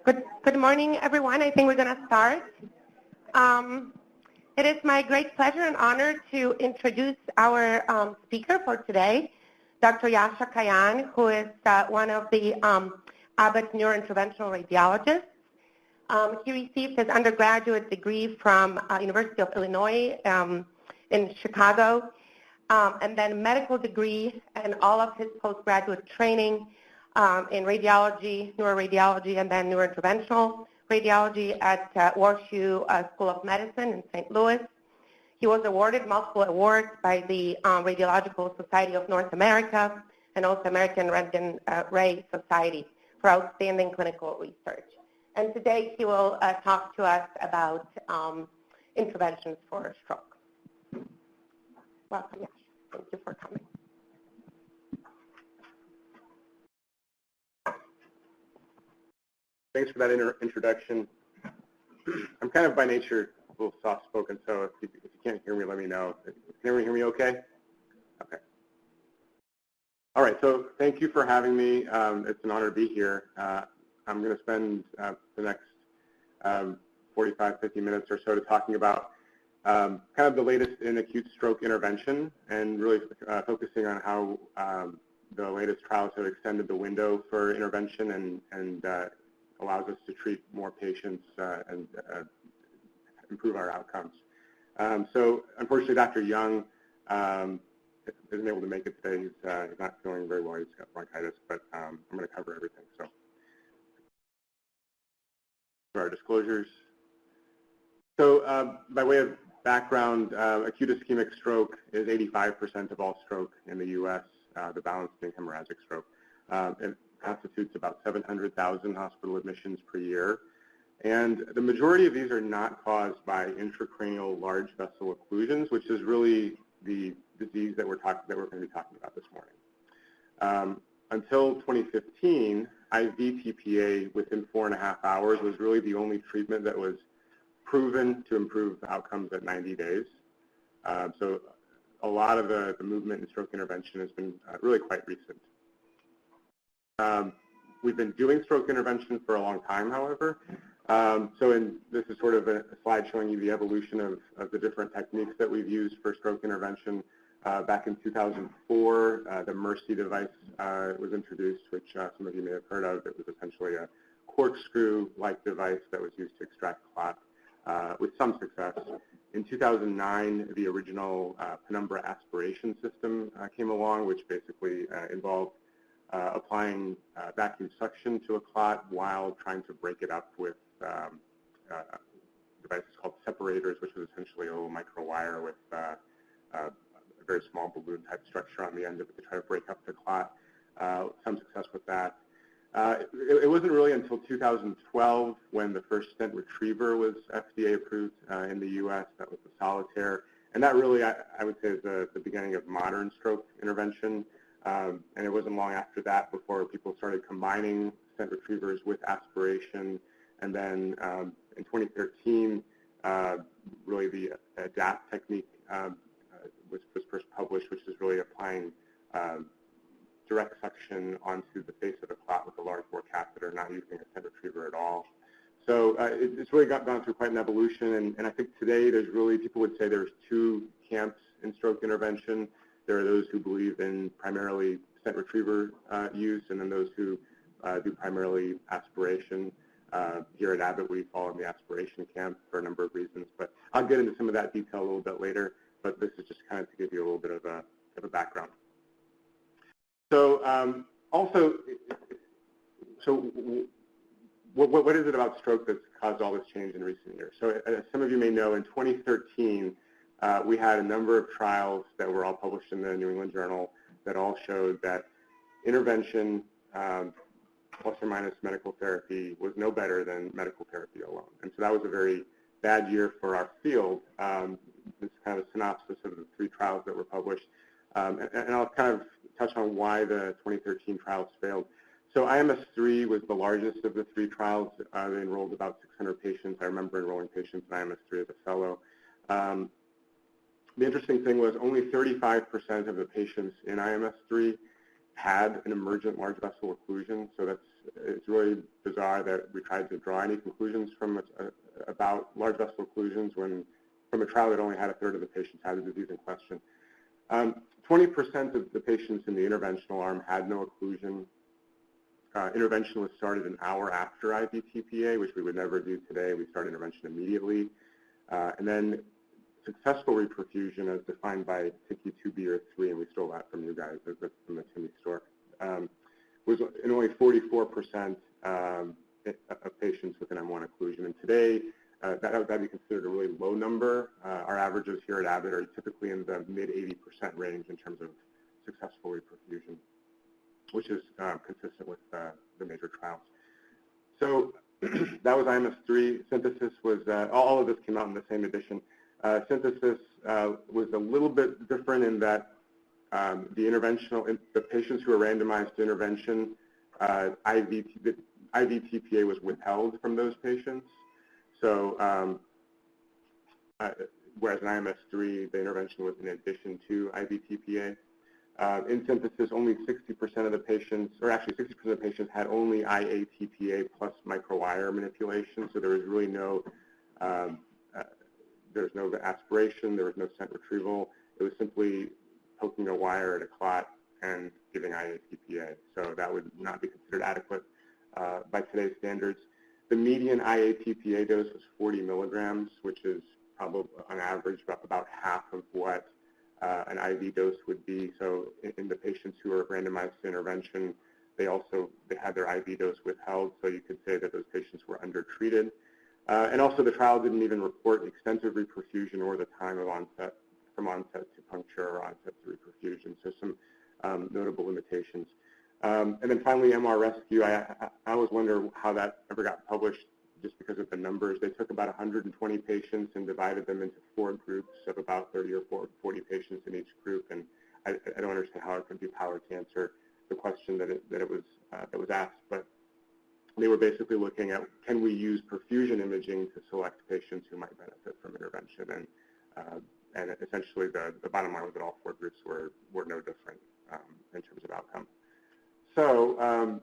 Good morning, everyone. I think we're going to start. It is my great pleasure and honor to introduce our speaker for today, Dr. Yasha Kayan, who is one of the Abbott neurointerventional radiologists. He received his undergraduate degree from University of Illinois in Chicago, and then medical degree and all of his postgraduate training in radiology, neuroradiology, and then neurointerventional radiology at Warshu School of Medicine in St. Louis. He was awarded multiple awards by the Radiological Society of North America and also American Röntgen Ray Society for outstanding clinical research. And today he will talk to us about interventions for stroke. Welcome, Yash. Thank you for coming. Thanks for that introduction. I'm kind of by nature a little soft-spoken, so if you can't hear me, let me know. Can everyone hear me okay? Okay. All right, so thank you for having me. It's an honor to be here. I'm going to spend the next 45, 50 minutes or so to talking about kind of the latest in acute stroke intervention and really focusing on how the latest trials have extended the window for intervention and allows us to treat more patients and improve our outcomes. So unfortunately, Dr. Young isn't able to make it today. He's not feeling very well. He's got bronchitis, but I'm going to cover everything. So for our disclosures. So by way of background, acute ischemic stroke is 85% of all stroke in the U.S., the balance being hemorrhagic stroke. It constitutes about 700,000 hospital admissions per year. And the majority of these are not caused by intracranial large vessel occlusions, which is really the disease that we're going to be talking about this morning. Until 2015, IV TPA within 4.5 hours was really the only treatment that was proven to improve outcomes at 90 days. So a lot of the movement in stroke intervention has been really quite recent. We've been doing stroke intervention for a long time, however. This is sort of a slide showing you the evolution of the different techniques that we've used for stroke intervention. Back in 2004, the Mercy device was introduced, which some of you may have heard of. It was essentially a corkscrew-like device that was used to extract clot with some success. In 2009, the original penumbra aspiration system came along, which basically involved applying vacuum suction to a clot while trying to break it up with devices called separators, which was essentially a little micro wire with a very small balloon type structure on the end of it to try to break up the clot. Some success with that. It wasn't really until 2012 when the first stent retriever was FDA approved in the U.S. That was the Solitaire. And that really, I would say, is the beginning of modern stroke intervention. And it wasn't long after that before people started combining stent retrievers with aspiration. And then in 2013, really the ADAPT technique was first published, which is really applying direct suction onto the face of the clot with a large bore catheter, not using a stent retriever at all. So it's really gone through quite an evolution. And I think today there's really, people would say there's two camps in stroke intervention. There are those who believe in primarily stent retriever use, and then those who do primarily aspiration. Here at Abbott, we fall in the aspiration camp for a number of reasons, but I'll get into some of that detail a little bit later. But this is just kind of to give you a little bit of a background. So what is it about stroke that's caused all this change in recent years? So as some of you may know, in 2013, we had a number of trials that were all published in the New England Journal that all showed that intervention plus or minus medical therapy was no better than medical therapy alone. And so that was a very bad year for our field. This is kind of a synopsis of the 3 trials that were published. And I'll kind of touch on why the 2013 trials failed. So IMS-3 was the largest of the 3 trials. They enrolled about 600 patients. I remember enrolling patients in IMS-3 as a fellow. The interesting thing was only 35% of the patients in IMS-3 had an emergent large vessel occlusion. So it's really bizarre bizarre that we tried to draw any conclusions from about large vessel occlusions when from a trial that only had a third of the patients had the disease in question. 20% of the patients in the interventional arm had no occlusion. Intervention was started an hour after IV TPA, which we would never do today. We start intervention immediately. And then successful reperfusion, as defined by TICI 2B or 3, and we stole that from you guys, that's from the Timmy store, was in only 44% of patients with an M1 occlusion. And today, that would be considered a really low number. Our averages here at Abbott are typically in the mid-80% range in terms of successful reperfusion, which is consistent with the major trials. So that was IMS3. Synthesis was, all of this came out in the same edition. Synthesis was a little bit different in that the patients who were randomized to intervention, IV TPA was withheld from those patients. So whereas in IMS3, the intervention was in addition to IV TPA. In synthesis, only 60% of the patients, or actually 60% of the patients had only IA TPA plus microwire manipulation. So there was really no, there's no aspiration, there was no stent retrieval. It was simply poking a wire at a clot and giving IA TPA. So that would not be considered adequate by today's standards. The median IA TPA dose was 40 milligrams, which is probably on average about half of what an IV dose would be. So in the patients who were randomized to intervention, they had their IV dose withheld, so you could say that those patients were undertreated. And also the trial didn't even report extensive reperfusion or the time of onset, from onset to puncture or onset to reperfusion, so some notable limitations. And then finally, MR rescue, I always wonder how that ever got published just because of the numbers. They took about 120 patients and divided them into 4 groups of about 30 or 40 patients in each group, and I don't understand how it could be powered to answer the question that was asked, but they were basically looking at, can we use perfusion imaging to select patients who might benefit from intervention, and essentially the bottom line was that all 4 groups were no different in terms of outcome. So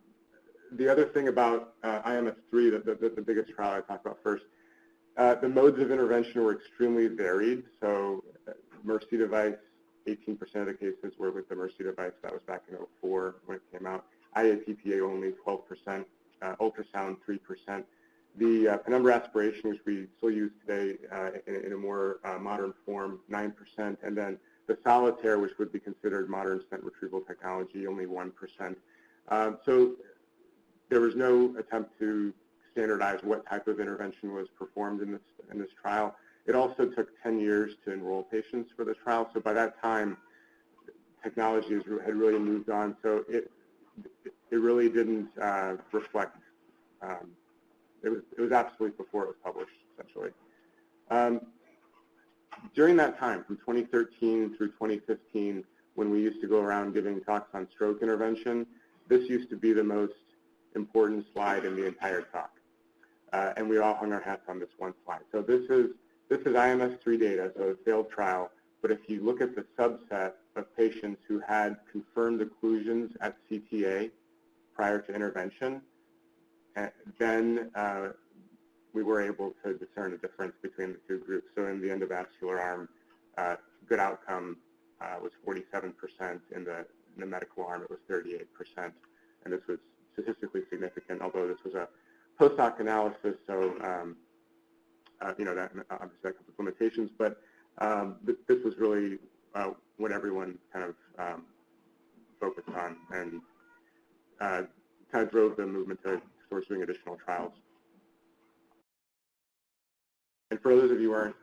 the other thing about IMS3, the biggest trial I talked about first, the modes of intervention were extremely varied. So Mercy device, 18% of the cases were with the Mercy device. That was back in 2004 when it came out. IA TPA only 12%, ultrasound 3%. The penumbra aspiration, which we still use today in a more modern form, 9%. And then the solitaire, which would be considered modern stent retrieval technology, only 1%. So there was no attempt to standardize what type of intervention was performed in this trial. It also took 10 years to enroll patients for this trial. So by that time, technology had really moved on. So it really didn't reflect. It was absolute before it was published, essentially. During that time, from 2013 through 2015, when we used to go around giving talks on stroke intervention, this used to be the most important slide in the entire talk. And we all hung our hats on this one slide. So this is IMS3 data, so a failed trial. But if you look at the subset of patients who had confirmed occlusions at CTA prior to intervention, then we were able to discern a difference between the 2 groups. So in the endovascular arm, good outcome was 47%. In the medical arm, it was 38%. And this was statistically significant, although this was a post-hoc analysis, so that obviously that comes with limitations. But this was really what everyone kind of focused on and kind of drove the movement towards doing additional trials. And for those of you who aren't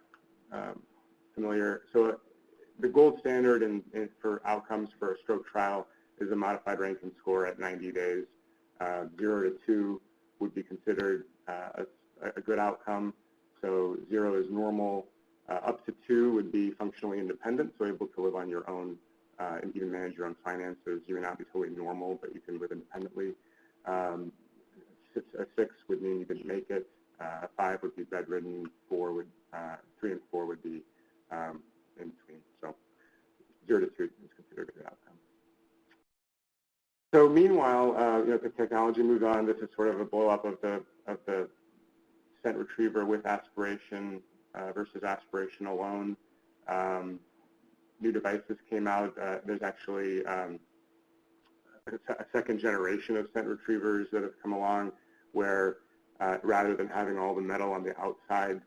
familiar, so the gold standard for outcomes for a stroke trial is a modified Rankin score at 90 days. 0 to 2 would be considered a good outcome. So 0 is normal. Up to 2 would be functionally independent, so able to live on your own and even manage your own finances. You may not be totally normal, but you can live independently. A 6 would mean you didn't make it. A 5 would be bedridden. 3 and 4 would be in between. So 0 to 2 is considered a good outcome. So meanwhile, technology moved on. This is sort of a blow-up of the stent retriever with aspiration versus aspiration alone. New devices came out. There's actually a second generation of stent retrievers that have come along where rather than having all the metal on the outside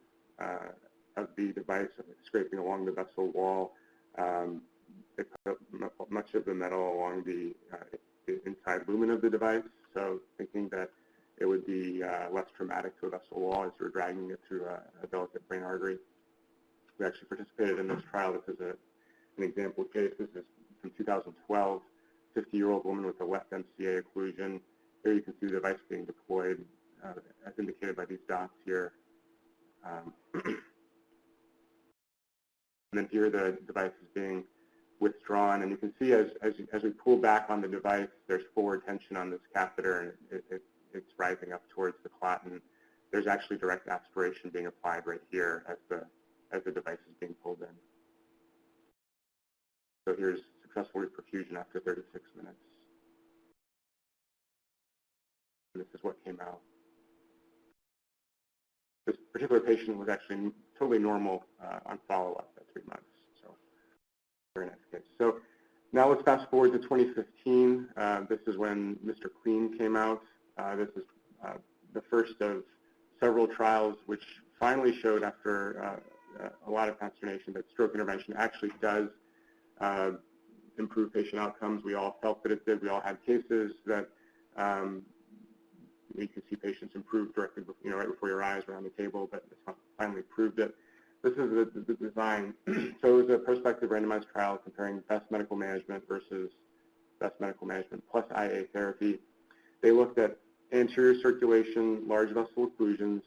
of the device scraping along the vessel wall, they put much of the metal along the inside lumen of the device, so thinking that it would be less traumatic to a vessel wall as you're dragging it through a delicate brain artery. We actually participated in this trial. This is an example case. This is from 2012, 50-year-old woman with a left MCA occlusion. Here you can see the device being deployed, as indicated by these dots here. And then here the device is being withdrawn, and you can see as we pull back on the device, there's forward tension on this catheter, and it's rising up towards the clot, and there's actually direct aspiration being applied right here as the device is being pulled in. So here's successful reperfusion after 36 minutes. And this is what came out. This particular patient was actually totally normal on follow-up at 3 months. So very nice case. So now let's fast forward to 2015. This is when Mr. Clean came out. This is the first of several trials which finally showed after a lot of consternation that stroke intervention actually does improve patient outcomes. We all felt that it did. We all had cases that you can see patients improve directly, right before your eyes or on the table, but this finally proved it. This is the design. So it was a prospective randomized trial comparing best medical management versus best medical management plus IA therapy. They looked at anterior circulation, large vessel occlusions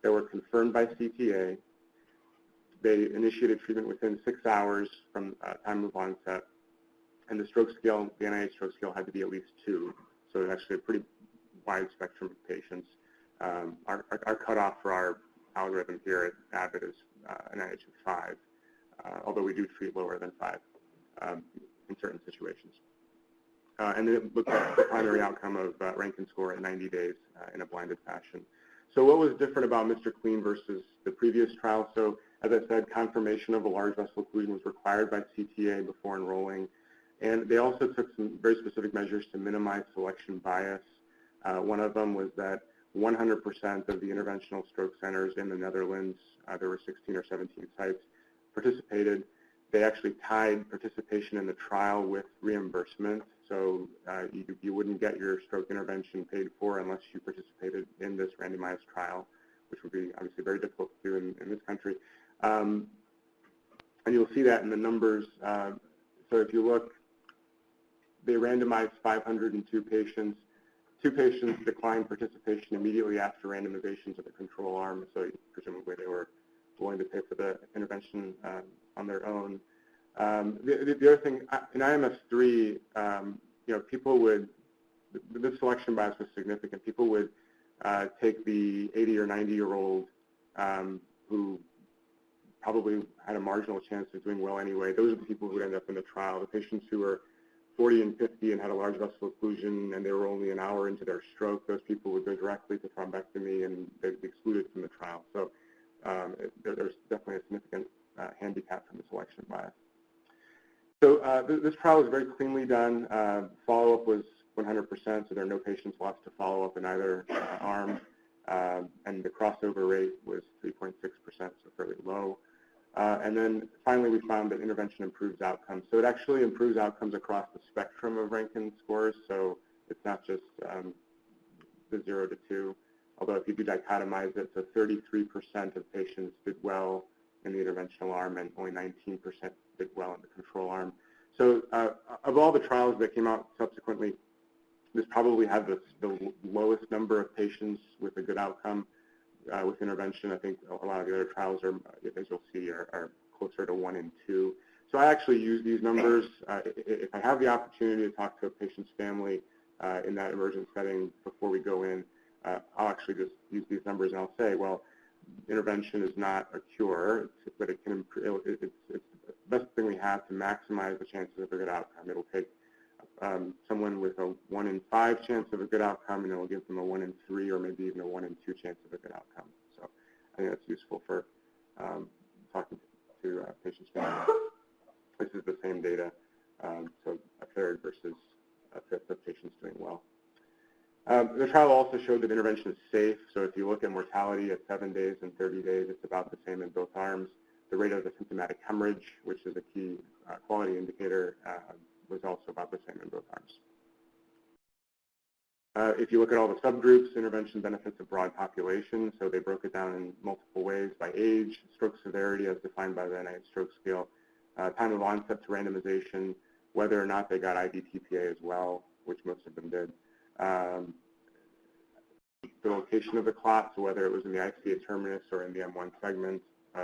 that were confirmed by CTA. They initiated treatment within 6 hours from time of onset, and the stroke scale, the NIH stroke scale, had to be at least 2. So it's actually a pretty wide spectrum of patients. Our cutoff for our algorithm here at Abbott is an NIH of 5, although we do treat lower than 5 in certain situations. And it looked at the primary outcome of Rankin score at 90 days in a blinded fashion. So what was different about Mr. Clean versus the previous trial? So as I said, confirmation of a large vessel occlusion was required by CTA before enrolling. And they also took some very specific measures to minimize selection bias. One of them was that 100% of the interventional stroke centers in the Netherlands, there were 16 or 17 sites, participated. They actually tied participation in the trial with reimbursement. So you wouldn't get your stroke intervention paid for unless you participated in this randomized trial, which would be obviously very difficult to do in this country. And you'll see that in the numbers. So if you look, they randomized 502 patients. 2 patients declined participation immediately after randomization to the control arm, so presumably they were willing to pay for the intervention on their own. The other thing, in IMS3, people would, this selection bias was significant. People would take the 80 or 90-year-old who probably had a marginal chance of doing well anyway. Those are the people who would end up in the trial. The patients who were 40 and 50 and had a large vessel occlusion and they were only an hour into their stroke, those people would go directly to thrombectomy and they'd be excluded from the trial. So there's definitely a significant handicap from the selection bias. So this trial was very cleanly done. Follow-up was 100%, so there are no patients lost to follow-up in either arm. And the crossover rate was 3.6%, so fairly low. And then finally, we found that intervention improves outcomes. So it actually improves outcomes across the spectrum of Rankin scores. So it's not just the 0 to 2, although if you do dichotomize it, so 33% of patients did well in the interventional arm and only 19% did well in the control arm. So of all the trials that came out subsequently, this probably had the lowest number of patients with a good outcome with intervention. I think a lot of the other trials are, as you'll see, are closer to 1 and 2. So I actually use these numbers. If I have the opportunity to talk to a patient's family in that emergent setting before we go in, I'll actually just use these numbers and I'll say, well, intervention is not a cure, but it can improve. It's the best thing we have to maximize the chances of a good outcome. It'll take someone with a 1 in 5 chance of a good outcome, and it will give them a 1 in 3 or maybe even a 1 in 2 chance of a good outcome. So I think that's useful for talking to patients. This is the same data, so a third versus a fifth of patients doing well. The trial also showed that intervention is safe. So if you look at mortality at 7 days and 30 days, it's about the same in both arms. The rate of asymptomatic hemorrhage, which is a key quality indicator, was also about the same in both arms. If you look at all the subgroups, intervention benefits a broad population. So they broke it down in multiple ways by age, stroke severity as defined by the NIH stroke scale, time of onset to randomization, whether or not they got IV TPA as well, which most of them did. The location of the clot, so whether it was in the ICA terminus or in the M1 segment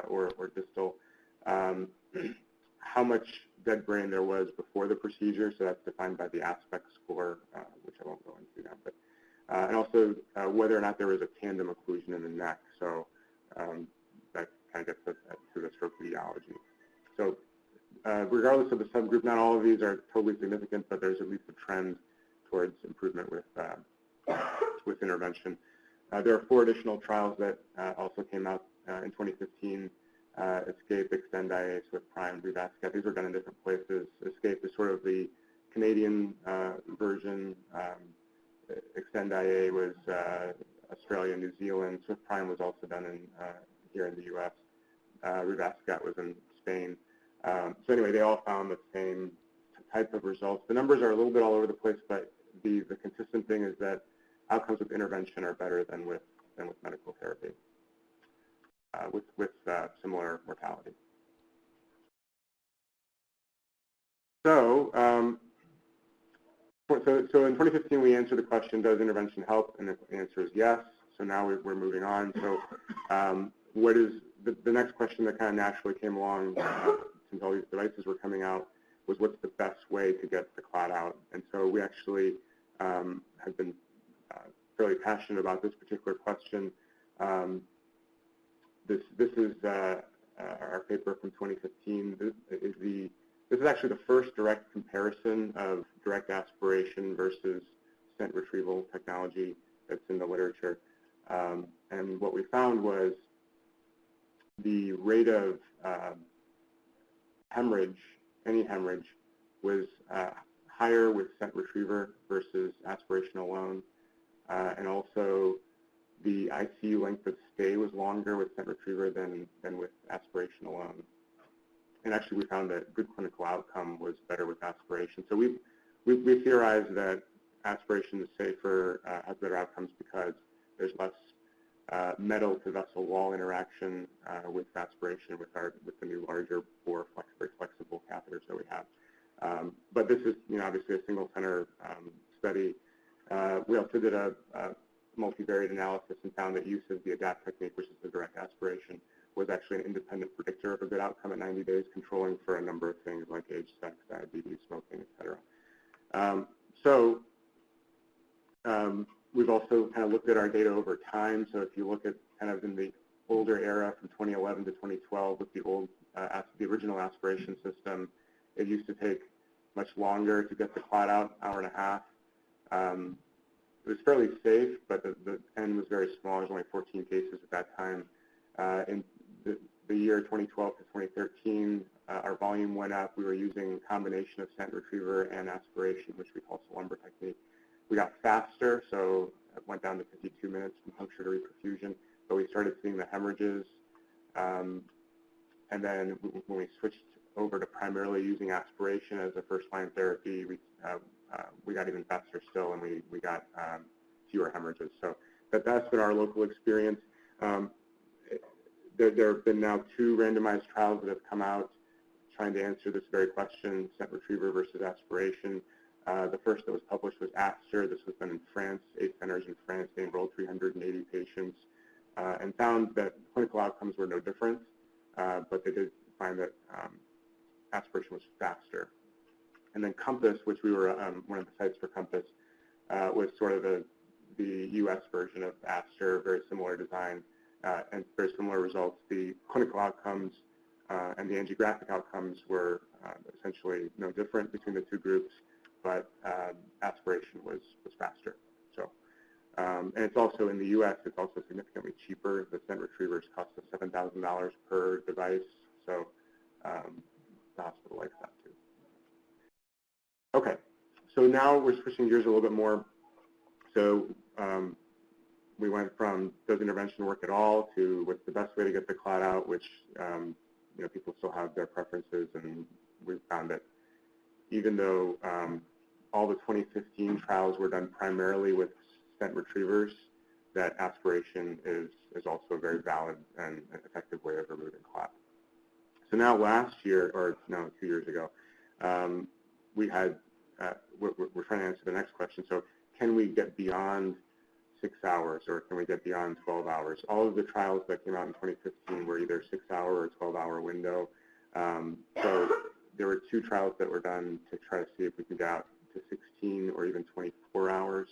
or distal, how much dead brain there was before the procedure, so that's defined by the aspect score, which I won't go into now, but and also whether or not there was a tandem occlusion in the neck, so that kind of gets us to the stroke etiology. So regardless of the subgroup, not all of these are totally significant, but there's at least a trend towards improvement with intervention. There are 4 additional trials that also came out in 2015. Escape, Extend IA, Swift Prime, Revascat. These were done in different places. Escape is sort of the Canadian version. Extend IA was Australia, New Zealand. Swift Prime was also done here in the U.S. Revascat was in Spain. So anyway, they all found the same type of results. The numbers are a little bit all over the place, but the consistent thing is that outcomes with intervention are better than with medical therapy, with similar mortality. So, so in 2015, we answered the question, does intervention help? And the answer is yes. So now we're moving on. So what is the next question that kind of naturally came along since all these devices were coming out was what's the best way to get the clot out? And so we actually have been fairly passionate about this particular question. This is our paper from 2015. This is actually the first direct comparison of direct aspiration versus stent retrieval technology that's in the literature. And what we found was the rate of hemorrhage, any hemorrhage, was higher with stent retriever versus aspiration alone. And also the ICU length of stay was longer with stent retriever than with aspiration alone. And actually we found that good clinical outcome was better with aspiration. So we theorized that aspiration is safer, has better outcomes because there's less metal to vessel wall interaction with aspiration with the new larger bore very flexible catheters that we have. But this is obviously a single center study. We also did a multivariate analysis and found that use of the ADAPT technique, which is the direct aspiration, was actually an independent predictor of a good outcome at 90 days, controlling for a number of things like age, sex, diabetes, smoking, et cetera. We've also kind of looked at our data over time. So if you look at kind of in the older era from 2011 to 2012 with the original aspiration system, it used to take much longer to get the clot out, hour and a half. It was fairly safe, but the N was very small. There's only 14 cases at that time. In the year 2012 to 2013, our volume went up. We were using a combination of stent retriever and aspiration, which we call lumbar technique. We got faster, so it went down to 52 minutes from puncture to reperfusion, but we started seeing the hemorrhages. And then when we switched over to primarily using aspiration as a first-line therapy, we got even faster still, and we got fewer hemorrhages. So that's been our local experience. There have been now 2 randomized trials that have come out trying to answer this very question, stent retriever versus aspiration. The first that was published was ASTER. This was done in France, 8 centers in France. They enrolled 380 patients and found that clinical outcomes were no different, but they did find that aspiration was faster. And then COMPASS, which we were one of the sites for COMPASS, was sort of the U.S. version of ASTER, very similar design and very similar results. The clinical outcomes and the angiographic outcomes were essentially no different between the 2 groups, but aspiration was faster. So, and it's also in the U.S. It's also significantly cheaper. The stent retrievers cost us $7,000 per device, so the hospital likes that too. Okay, so now we're switching gears a little bit more. So we went from does intervention work at all to what's the best way to get the clot out, which you know, people still have their preferences, and we found that even though all the 2015 trials were done primarily with stent retrievers, that aspiration is also a very valid and effective way of removing clot. So now last year, or no, 2 years ago, we had, we're trying to answer the next question. So can we get beyond 6 hours, or can we get beyond 12 hours? All of the trials that came out in 2015 were either 6-hour or 12-hour window. So there were 2 trials that were done to try to see if we could get out to 16 or even 24 hours.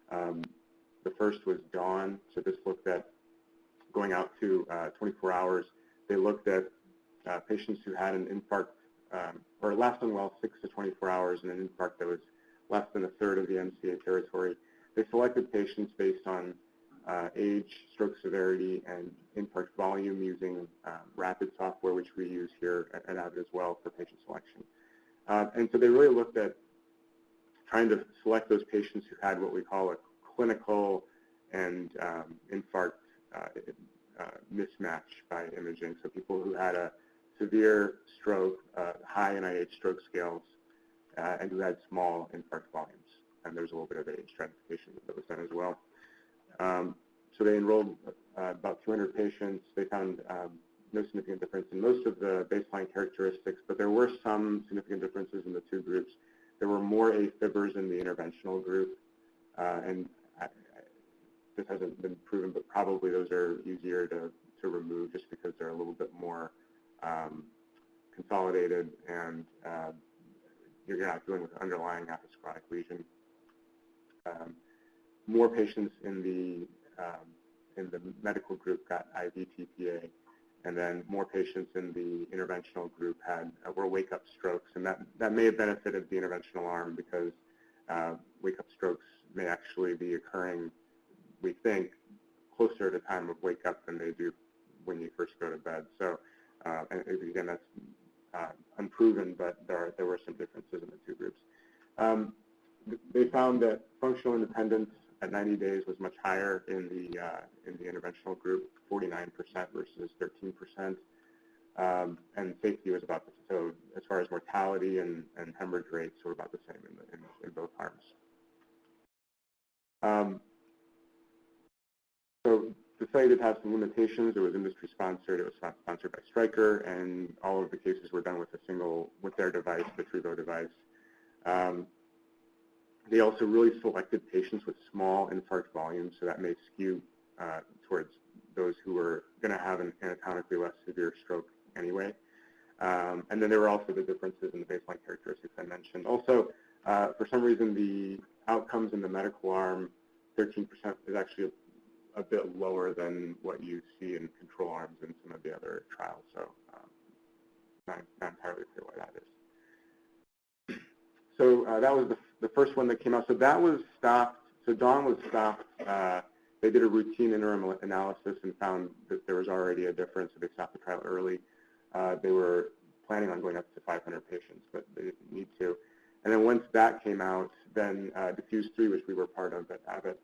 The first was Dawn. So this looked at going out to 24 hours. They looked at patients who had an infarct or lasted well 6 to 24 hours and an infarct that was less than a third of the MCA territory. They selected patients based on age, stroke severity, and infarct volume using Rapid software, which we use here at Abbott as well for patient selection. And so they really looked at trying to select those patients who had what we call a clinical and infarct mismatch by imaging. So people who had a severe stroke, high NIH stroke scales, and who had small infarct volumes. And there's a little bit of age stratification that was done as well. So they enrolled about 200 patients. They found no significant difference in most of the baseline characteristics, but there were some significant differences in the 2 groups. There were more AFibers in the interventional group, and this hasn't been proven, but probably those are easier to remove just because they're a little bit more consolidated, and you're not dealing with underlying atherosclerotic lesion. More patients in the medical group got IV TPA, and then more patients in the interventional group were wake-up strokes, and that may have benefited the interventional arm because wake-up strokes may actually be occurring, we think, closer to time of wake-up than they do when you first go to bed. So, and again, that's unproven, but there were some differences in the 2 groups. They found that functional independence at 90 days was much higher in the interventional group, 49% versus 13%, and safety was about the same. So as far as mortality and hemorrhage rates were about the same in both arms. So the study did have some limitations. It was industry sponsored. It was sponsored by Stryker, and all of the cases were done with their device, the Retrieval device. They also really selected patients with small infarct volumes, so that may skew towards those who were going to have an anatomically less severe stroke anyway. And then there were also the differences in the baseline characteristics I mentioned. Also, for some reason, the outcomes in the medical arm, 13% is actually a bit lower than what you see in control arms in some of the other trials. So not entirely clear why that is. So that was the first one that came out. So that was stopped. So Dawn was stopped. They did a routine interim analysis and found that there was already a difference, so they stopped the trial early. They were planning on going up to 500 patients, but they didn't need to. And then once that came out, then Diffuse 3, which we were part of at Abbott,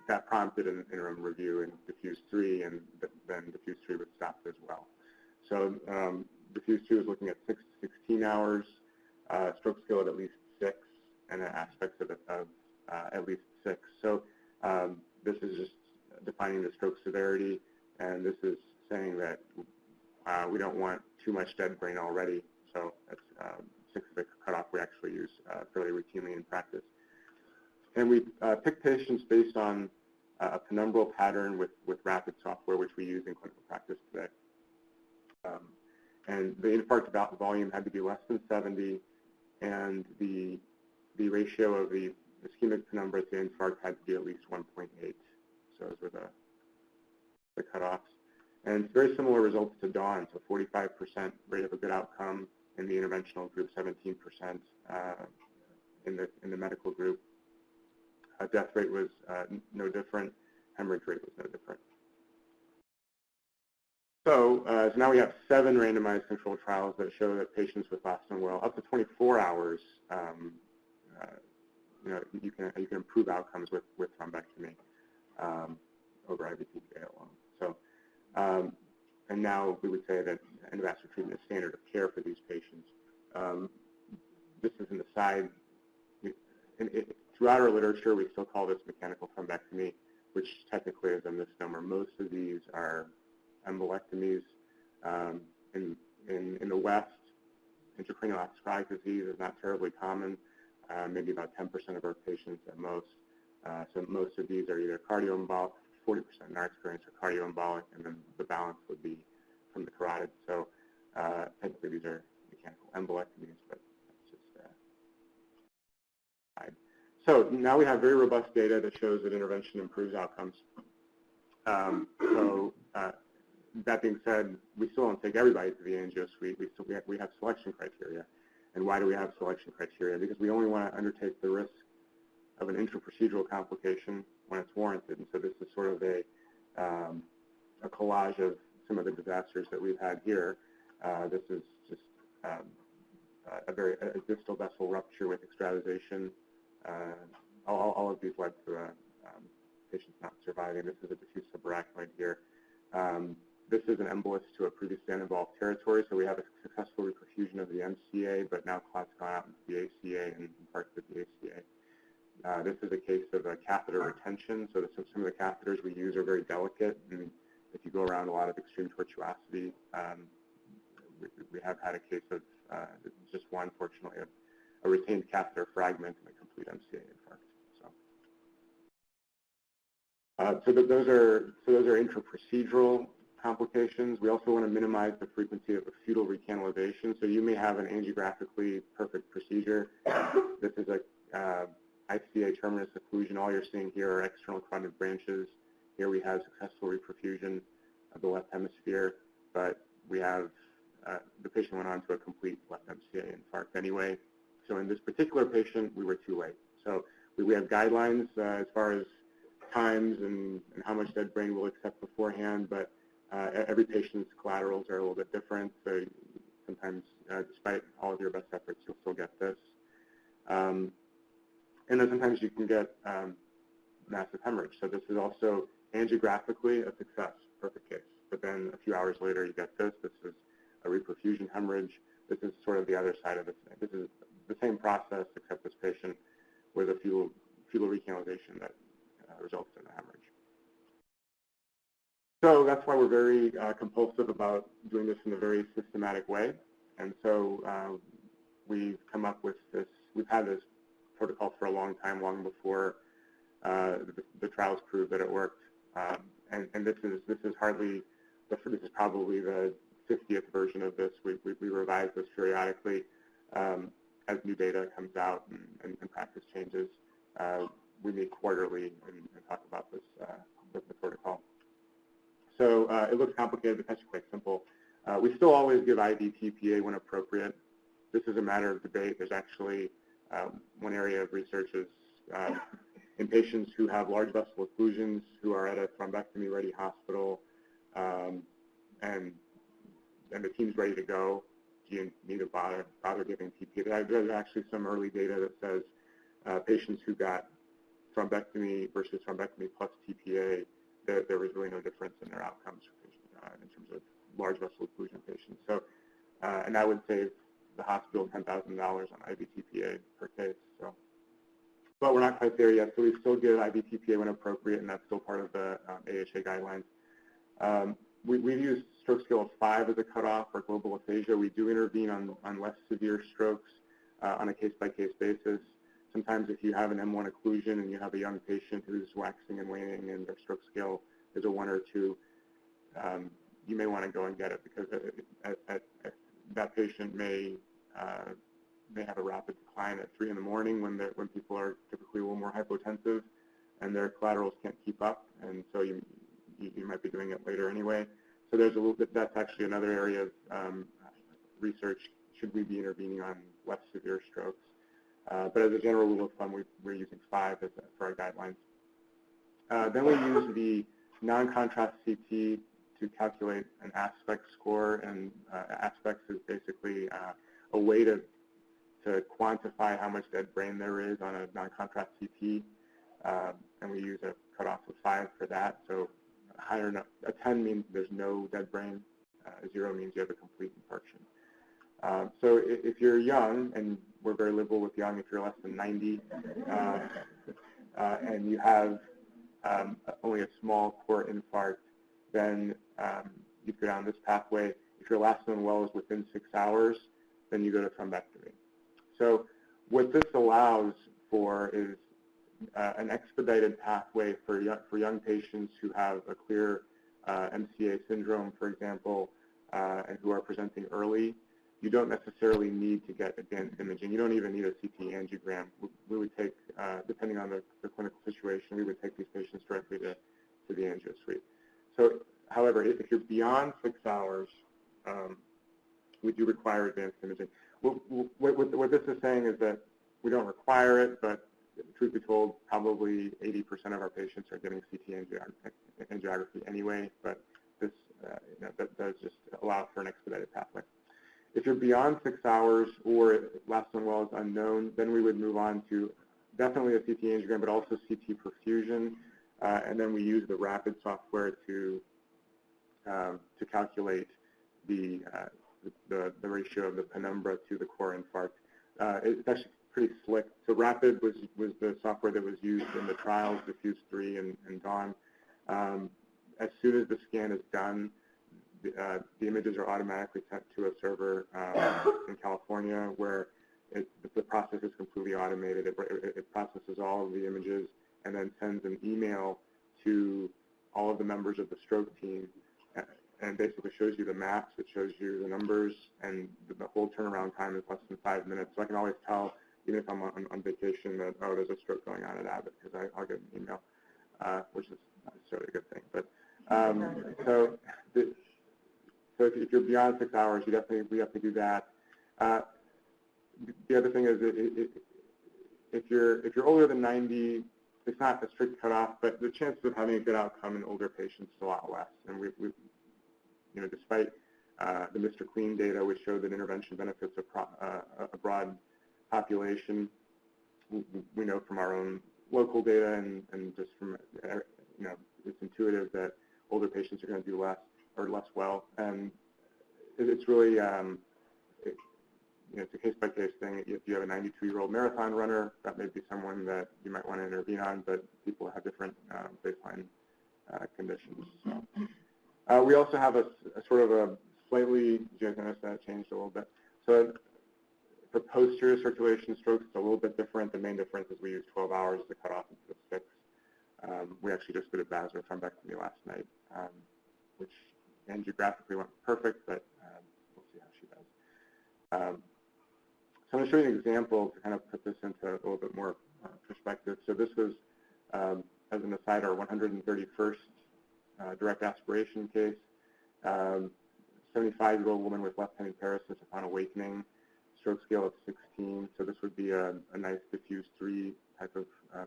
that prompted an interim review in Diffuse 3, and then Diffuse 3 was stopped as well. So Diffuse 2 is looking at 6 to 16 hours, stroke scale at least 6, and aspects of at least 6. So this is just defining the stroke severity, and this is saying that we don't want too much dead brain already. So that's 6 is the cutoff we actually use fairly routinely in practice. And we picked patients based on a penumbral pattern with Rapid software, which we use in clinical practice today. And the infarct volume had to be less than 70, and the ratio of the ischemic penumbra to infarct had to be at least 1.8. So those were the cutoffs. And it's very similar results to Dawn, so 45% rate of a good outcome in the interventional group, 17% in the medical group. Death rate was no different. Hemorrhage rate was no different. So now we have 7 randomized controlled trials that show that patients with lasting well up to 24 hours, you can improve outcomes with thrombectomy over IVTPA alone. So, and now we would say that endovascular treatment is standard of care for these patients. This is an aside. Throughout our literature, we still call this mechanical thrombectomy, which technically is a misnomer. Most of these are embolectomies. In the West, intracranial atherosclerotic disease is not terribly common, maybe about 10% of our patients at most. So most of these are either cardioembolic, 40% in our experience are cardioembolic, and then the balance would be from the carotid. So technically these are mechanical embolectomies, but that's just so now we have very robust data that shows that intervention improves outcomes. That being said, we still don't take everybody to the angio suite. We have selection criteria. And why do we have selection criteria? Because we only want to undertake the risk of an intraprocedural complication when it's warranted. And so this is sort of a collage of some of the disasters that we've had here. This is just a distal vessel rupture with extravasation. All of these led to patients not surviving. This is a diffuse subarachnoid here. This is an embolus to a previously uninvolved territory, so we have a successful reperfusion of the MCA, but now clot's gone out into the ACA and parts of the ACA. This is a case of a catheter retention, so some of the catheters we use are very delicate, and if you go around a lot of extreme tortuosity, we have had a case of just one, fortunately, a retained catheter fragment and a complete MCA infarct. So those are intraprocedural complications. We also want to minimize the frequency of a futile recanalization. So you may have an angiographically perfect procedure. This is a ICA terminus occlusion. All you're seeing here are external carotid branches. Here we have successful reperfusion of the left hemisphere, but we have the patient went on to a complete left MCA infarct anyway. So in this particular patient, we were too late. So we have guidelines as far as times and how much dead brain we'll accept beforehand, but every patient's collaterals are a little bit different, so sometimes, despite all of your best efforts, you'll still get this. And then sometimes you can get massive hemorrhage. So this is also angiographically a success, perfect case. But then a few hours later, you get this. This is a reperfusion hemorrhage. This is sort of the other side of it. This is the same process, except this patient with a futile recanalization that results in a hemorrhage. So that's why we're very compulsive about doing this in a very systematic way. And so we've come up with this. We've had this protocol for a long time, long before the trials proved that it worked. And this is hardly. This is probably the 50th version of this. We revise this periodically as new data comes out and practice changes. We meet quarterly and talk about this the protocol. So it looks complicated, but that's quite simple. We still always give IV TPA when appropriate. This is a matter of debate. There's actually one area of research is in patients who have large vessel occlusions, who are at a thrombectomy-ready hospital, and the team's ready to go. Do you need to bother giving TPA? There's actually some early data that says patients who got thrombectomy versus thrombectomy plus TPA, there was really no difference in their outcomes in terms of large vessel occlusion patients. So, and that would save the hospital $10,000 on IV TPA per case. So, but we're not quite there yet. So we still give IV TPA when appropriate, and that's still part of the AHA guidelines. We've used stroke scale of 5 as a cutoff for global aphasia. We do intervene on less severe strokes on a case-by-case basis. Sometimes if you have an M1 occlusion and you have a young patient who's waxing and waning and their stroke scale is a 1 or 2, you may want to go and get it because that patient may have a rapid decline at 3 in the morning when people are typically a little more hypotensive and their collaterals can't keep up, and so you might be doing it later anyway. So there's a little bit. That's actually another area of research should we be intervening on less severe strokes. But as a general rule of thumb, we're using 5 for our guidelines. Then we use the non-contrast CT to calculate an aspect score, and aspects is basically a way to quantify how much dead brain there is on a non-contrast CT, and we use a cutoff of 5 for that. So a 10 means there's no dead brain, 0 means you have a complete infarction. So if you're young, and we're very liberal with young, if you're less than 90, and you have only a small core infarct, then you go down this pathway. If your last known well is within 6 hours, then you go to thrombectomy. So what this allows for is an expedited pathway for young patients who have a clear MCA syndrome, for example, and who are presenting early. You don't necessarily need to get advanced imaging. You don't even need a CT angiogram. We would take, depending on the clinical situation, we would take these patients directly to the angio suite. So, however, if you're beyond 6 hours, we do require advanced imaging. What this is saying is that we don't require it, but truth be told, probably 80% of our patients are getting CT angiography anyway, but this that does just allow for an expedited pathway. If you're beyond 6 hours or last known well is unknown, then we would move on to definitely a CT angiogram, but also CT perfusion, and then we use the Rapid software to calculate the ratio of the penumbra to the core infarct. It's actually pretty slick. So Rapid was the software that was used in the trials, the Fuse 3 and Dawn. As soon as the scan is done, the images are automatically sent to a server in California, where the process is completely automated. It processes all of the images and then sends an email to all of the members of the stroke team, and basically shows you the maps, it shows you the numbers, and the whole turnaround time is less than 5 minutes. So I can always tell, even if I'm on vacation, that, oh, there's a stroke going on at Abbott, because I'll get an email, which is not necessarily a good thing. But so if you're beyond 6 hours, we have to do that. The other thing is, if you're older than 90, it's not a strict cutoff, but the chances of having a good outcome in older patients is a lot less. And we despite the Mr. Clean data, which showed that intervention benefits a broad population, we know from our own local data and just from it's intuitive that older patients are going to do less well, and it's really it's a case-by-case thing. If you have a 92-year-old marathon runner, that may be someone that you might want to intervene on, but people have different baseline conditions. So. We also have a sort of a slightly, you guys notice that changed a little bit. So for posterior circulation strokes, it's a little bit different. The main difference is we use 12 hours to cut off instead of 6. We actually just did a vascular thrombectomy last night, which angiographically went perfect, but we'll see how she does. So I'm going to show you an example to kind of put this into a little bit more perspective. So this was, as an aside, our 131st direct aspiration case. 75-year-old woman with left-handed paresis upon awakening, stroke scale of 16. So this would be a nice diffuse 3 type of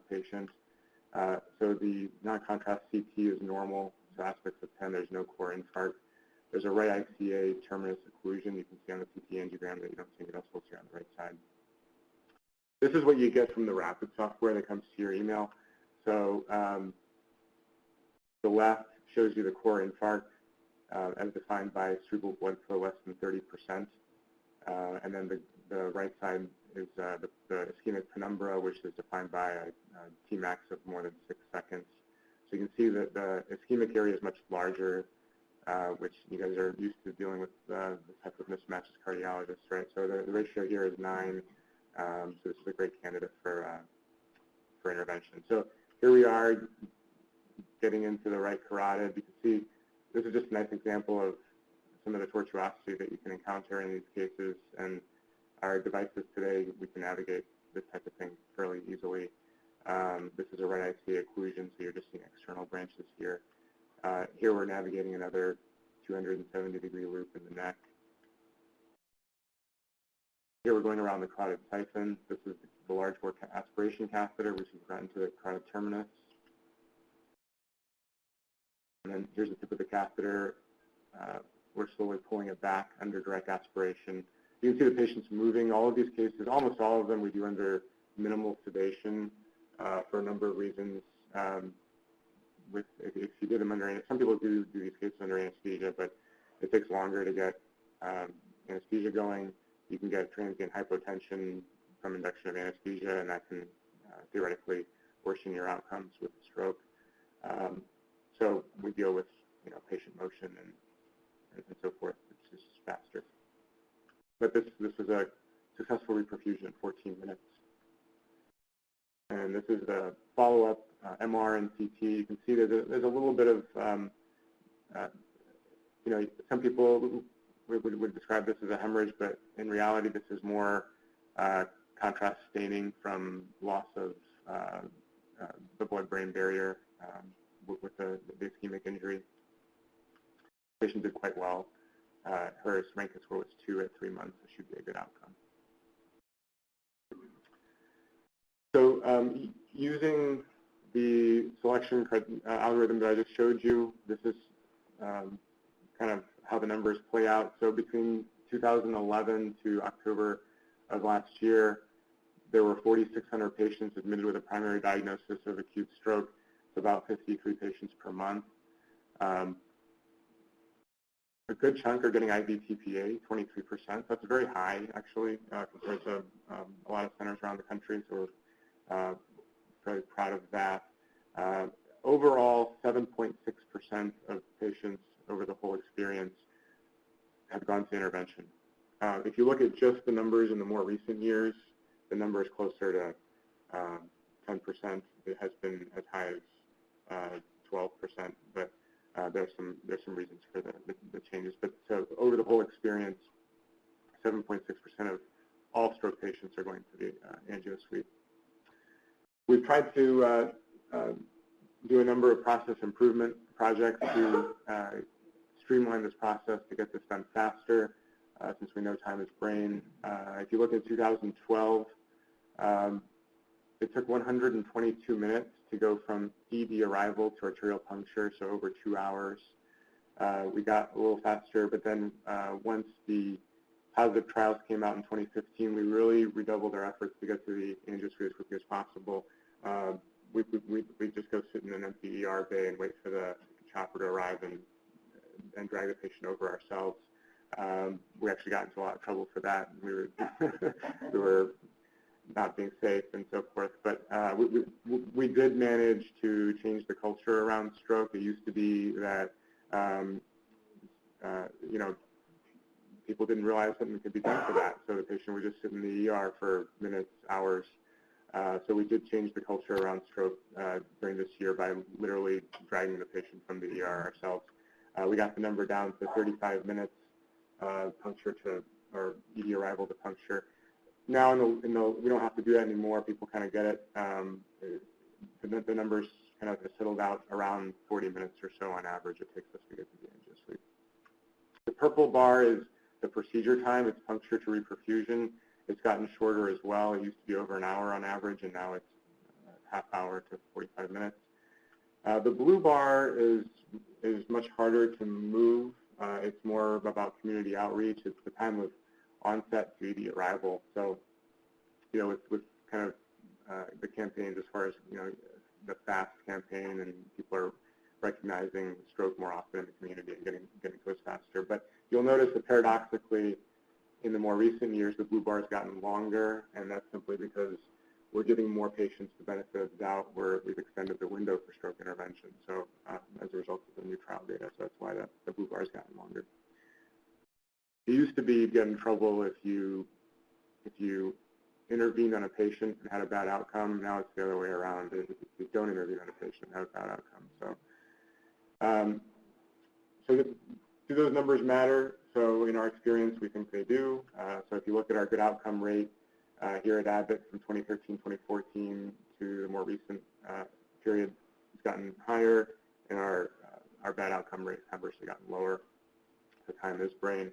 patient. So the non-contrast CT is normal. So aspects of 10, there's no core infarct. There's a right ICA terminus occlusion. You can see on the CT angiogram that you don't see anything else here on the right side. This is what you get from the Rapid software that comes to your email. So the left shows you the core infarct as defined by cerebral blood flow less than 30%. And then the right side is the ischemic penumbra, which is defined by a Tmax of more than 6 seconds. So you can see that the ischemic area is much larger, which you guys are used to dealing with this type of mismatch as cardiologists, right? So the ratio here is 9. So this is a great candidate for intervention. So here we are getting into the right carotid. You can see this is just a nice example of some of the tortuosity that you can encounter in these cases. And our devices today, we can navigate this type of thing fairly easily. This is a right ICA occlusion, so you're just seeing external branches here. Here we're navigating another 270-degree loop in the neck. Here we're going around the carotid siphon. This is the large bore aspiration catheter, which is brought into the carotid terminus. And then here's the tip of the catheter. We're slowly pulling it back under direct aspiration. You can see the patient's moving. All of these cases, almost all of them, we do under minimal sedation for a number of reasons. If you did them under, some people do these cases under anesthesia, but it takes longer to get anesthesia going. You can get transient hypotension from induction of anesthesia, and that can theoretically worsen your outcomes with stroke. So we deal with patient motion and so forth. It's just faster. But this was a successful reperfusion in 14 minutes. And this is the follow-up MR and CT. You can see that there's a little bit of, some people would describe this as a hemorrhage, but in reality, this is more contrast staining from loss of the blood-brain barrier with the ischemic injury. The patient did quite well. Her strength score was 2 at 3 months, so should be a good outcome. So using the selection algorithm that I just showed you, this is kind of how the numbers play out. So between 2011 to October of last year, there were 4,600 patients admitted with a primary diagnosis of acute stroke. It's about 53 patients per month. A good chunk are getting IV TPA, 23%. That's very high, actually, compared to a lot of centers around the country, so we're very proud of that. Overall, 7.6% of patients over the whole experience have gone to intervention. If you look at just the numbers in the more recent years, the number is closer to 10%. It has been as high as 12%, but there's some reasons for the changes. But so over the whole experience, 7.6% of all stroke patients are going to the angio suite. We've tried to do a number of process improvement projects to streamline this process to get this done faster, since we know time is brain. If you look at 2012, it took 122 minutes to go from ED arrival to arterial puncture, so over 2 hours. We got a little faster, but then once the positive trials came out in 2015, we really redoubled our efforts to get to the angio suite as quickly as possible. We just go sit in an empty ER bay and wait for the chopper to arrive and drag the patient over ourselves. We actually got into a lot of trouble for that. We were not being safe and so forth, but we did manage to change the culture around stroke. It used to be that people didn't realize something could be done for that, so the patient would just sit in the ER for minutes, hours. So we did change the culture around stroke during this year by literally dragging the patient from the ER ourselves. We got the number down to 35 minutes puncture to, or ED arrival to puncture. Now we don't have to do that anymore. People kind of get it. The numbers kind of settled out around 40 minutes or so on average it takes us to get to the angio suite. The purple bar is the procedure time. It's puncture to reperfusion. It's gotten shorter as well. It used to be over an hour on average, and now it's half hour to 45 minutes. The blue bar is much harder to move. It's more about community outreach. It's the time of onset to ED arrival. So, with kind of the campaigns as far as, the FAST campaign, and people are recognizing stroke more often in the community and getting to us faster. But you'll notice that paradoxically, in the more recent years, the blue bar has gotten longer, and that's simply because we're giving more patients the benefit of the doubt where we've extended the window for stroke intervention. So as a result of the new trial data, so that's why the blue bar has gotten longer. It used to be you'd get in trouble if you intervened on a patient and had a bad outcome. Now it's the other way around. If you don't intervene on a patient and have a bad outcome. So do those numbers matter? So in our experience, we think they do. So if you look at our good outcome rate here at Abbott from 2013, 2014 to the more recent period, it's gotten higher, and our bad outcome rate has conversely gotten lower. The time is brain.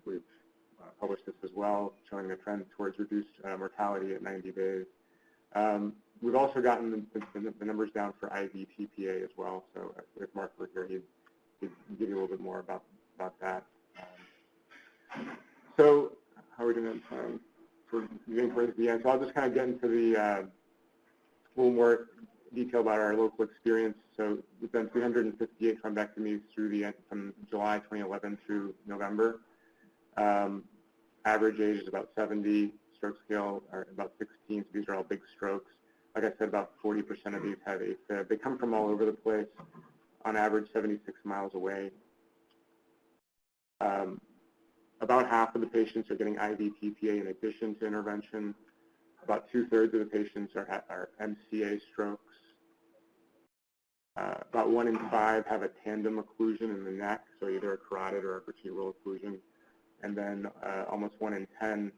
We've published this as well, showing a trend towards reduced mortality at 90 days. We've also gotten the numbers down for IV TPA as well. So if Mark were here, he'd give you a little bit more about that. So how are we doing on time? For getting towards the end. So I'll just kind of get into the a little more detail about our local experience. So we've done 358 thrombectomies through the end from July 2011 through November. Average age is about 70. Stroke scale are about 16. So these are all big strokes. Like I said, about 40% of these have AFib. They come from all over the place. On average, 76 miles away. About half of the patients are getting IV TPA in addition to intervention. About 2/3 of the patients are MCA strokes. About 1 in 5 have a tandem occlusion in the neck, so either a carotid or a vertebral occlusion. And then almost 1 in 10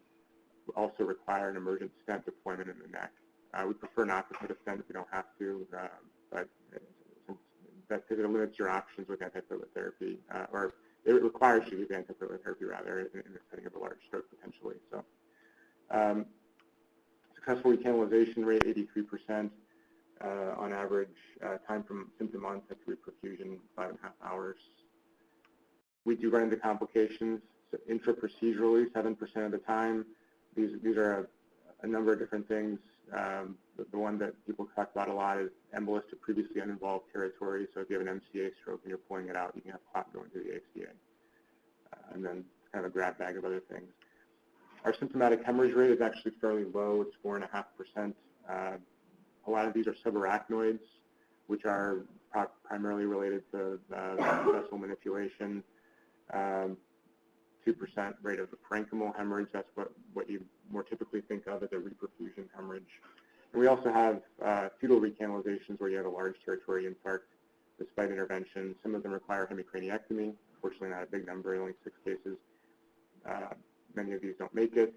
also require an emergent stent deployment in the neck. We prefer not to put a stent if we don't have to, but that limits your options with antiplatelet therapy, or it requires you to use antiplatelet therapy rather in the setting of a large stroke potentially. So, successful recanalization rate 83%. On average, time from symptom onset to reperfusion 5.5 hours. We do run into complications. So intraprocedurally, 7% of the time. These are a number of different things. The one that people talk about a lot is embolus to previously uninvolved territory. So if you have an MCA stroke and you're pulling it out, you can have clot going to the ACA. And then kind of a grab bag of other things. Our symptomatic hemorrhage rate is actually fairly low. It's 4.5%. A lot of these are subarachnoids, which are primarily related to vessel manipulation. 2% rate of parenchymal hemorrhage. That's what you more typically think of as a reperfusion hemorrhage. And we also have futile recanalizations where you have a large territory infarct despite intervention. Some of them require hemicraniectomy. Fortunately, not a big number, only 6 cases. Many of these don't make it.